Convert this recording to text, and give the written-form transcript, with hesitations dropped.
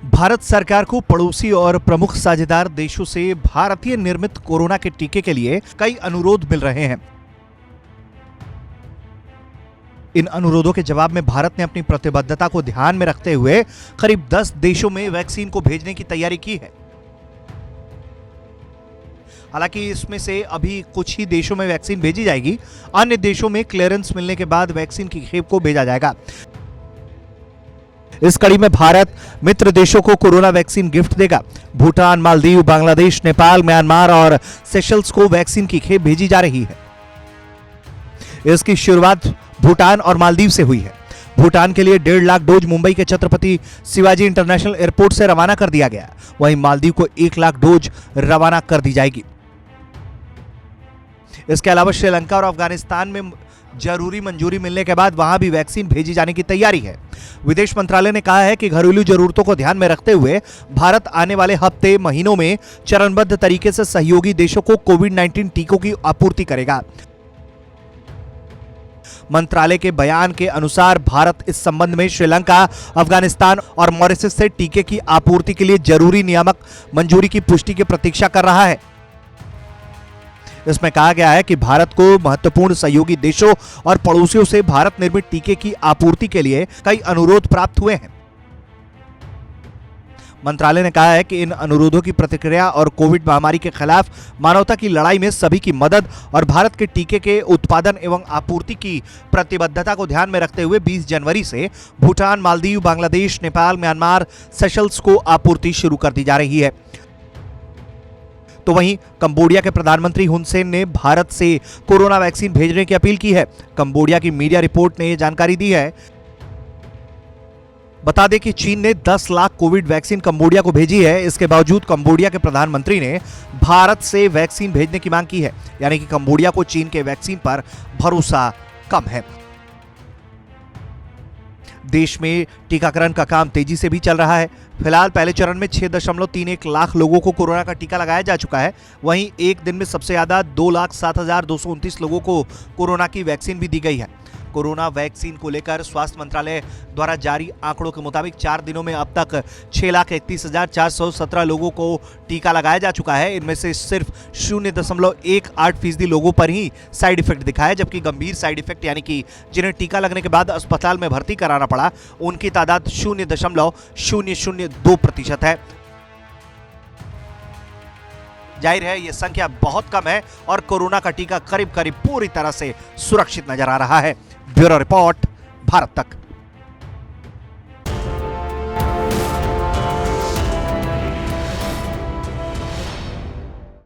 भारत सरकार को पड़ोसी और प्रमुख साझेदार देशों से भारतीय निर्मित कोरोना के टीके के लिए कई अनुरोध मिल रहे हैं। इन अनुरोधों के जवाब में भारत ने अपनी प्रतिबद्धता को ध्यान में रखते हुए करीब 10 देशों में वैक्सीन को भेजने की तैयारी की है। हालांकि इसमें से अभी कुछ ही देशों में वैक्सीन भेजी जाएगी, अन्य देशों में क्लियरेंस मिलने के बाद वैक्सीन की खेप को भेजा जाएगा। इस कड़ी में भारत मित्र देशों को कोरोना वैक्सीन गिफ्ट देगा। भूटान, मालदीव, बांग्लादेश, नेपाल, म्यांमार और सेशल्स को वैक्सीन की खेप भेजी जा रही है। इसकी शुरुआत भूटान और मालदीव से हुई है। भूटान के लिए 1.5 लाख डोज मुंबई के छत्रपति शिवाजी इंटरनेशनल एयरपोर्ट से रवाना कर दिया गया। वहीं मालदीव को 1 लाख डोज रवाना कर दी जाएगी। इसके अलावा श्रीलंका और अफगानिस्तान में जरूरी मंजूरी मिलने के बाद वहां भी वैक्सीन भेजी जाने की तैयारी है। विदेश मंत्रालय ने कहा है कि घरेलू जरूरतों को ध्यान में रखते हुए भारत आने वाले हफ्ते महीनों में चरणबद्ध तरीके से सहयोगी देशों को कोविड-19 टीकों की आपूर्ति करेगा। मंत्रालय के बयान के अनुसार भारत इस संबंध में श्रीलंका, अफगानिस्तान और मॉरिशस से टीके की आपूर्ति के लिए जरूरी नियामक मंजूरी की पुष्टि की प्रतीक्षा कर रहा है। इसमें कहा गया है कि भारत को महत्वपूर्ण सहयोगी देशों और पड़ोसियों से भारत निर्मित टीके की आपूर्ति के लिए कई अनुरोध प्राप्त हुए हैं। मंत्रालय ने कहा है कि इन अनुरोधों की प्रतिक्रिया और कोविड महामारी के खिलाफ मानवता की लड़ाई में सभी की मदद और भारत के टीके के उत्पादन एवं आपूर्ति की प्रतिबद्धता को ध्यान में रखते हुए 20 जनवरी से भूटान, मालदीव, बांग्लादेश, नेपाल, म्यांमार, सेशल्स को आपूर्ति शुरू कर दी जा रही है। तो वहीं कंबोडिया के प्रधानमंत्री हुन सेन ने भारत से कोरोना वैक्सीन भेजने की अपील की है। कंबोडिया की मीडिया रिपोर्ट ने यह जानकारी दी है। बता दें कि चीन ने 10 लाख कोविड वैक्सीन कंबोडिया को भेजी है। इसके बावजूद कंबोडिया के प्रधानमंत्री ने भारत से वैक्सीन भेजने की मांग की है, यानी कि कंबोडिया को चीन के वैक्सीन पर भरोसा कम है। देश में टीकाकरण का काम तेजी से भी चल रहा है। फिलहाल पहले चरण में 6.31 लाख लोगों को कोरोना का टीका लगाया जा चुका है। वहीं एक दिन में सबसे ज्यादा 2,07,229 लोगों को कोरोना की वैक्सीन भी दी गई है। कोरोना वैक्सीन को लेकर स्वास्थ्य मंत्रालय द्वारा जारी आंकड़ों के मुताबिक 4 दिनों में अब तक 6,31,417 लोगों को टीका लगाया जा चुका है। इनमें से सिर्फ 0.18% लोगों पर ही साइड इफेक्ट दिखा है, जबकि गंभीर साइड इफेक्ट यानी कि जिन्हें टीका लगने के बाद अस्पताल में भर्ती कराना पड़ा, उनकी तादाद 0.002% है। जाहिर है ये संख्या बहुत कम है और कोरोना का टीका करीब करीब पूरी तरह से सुरक्षित नजर आ रहा है। ब्यूरो रिपोर्ट, भारत तक।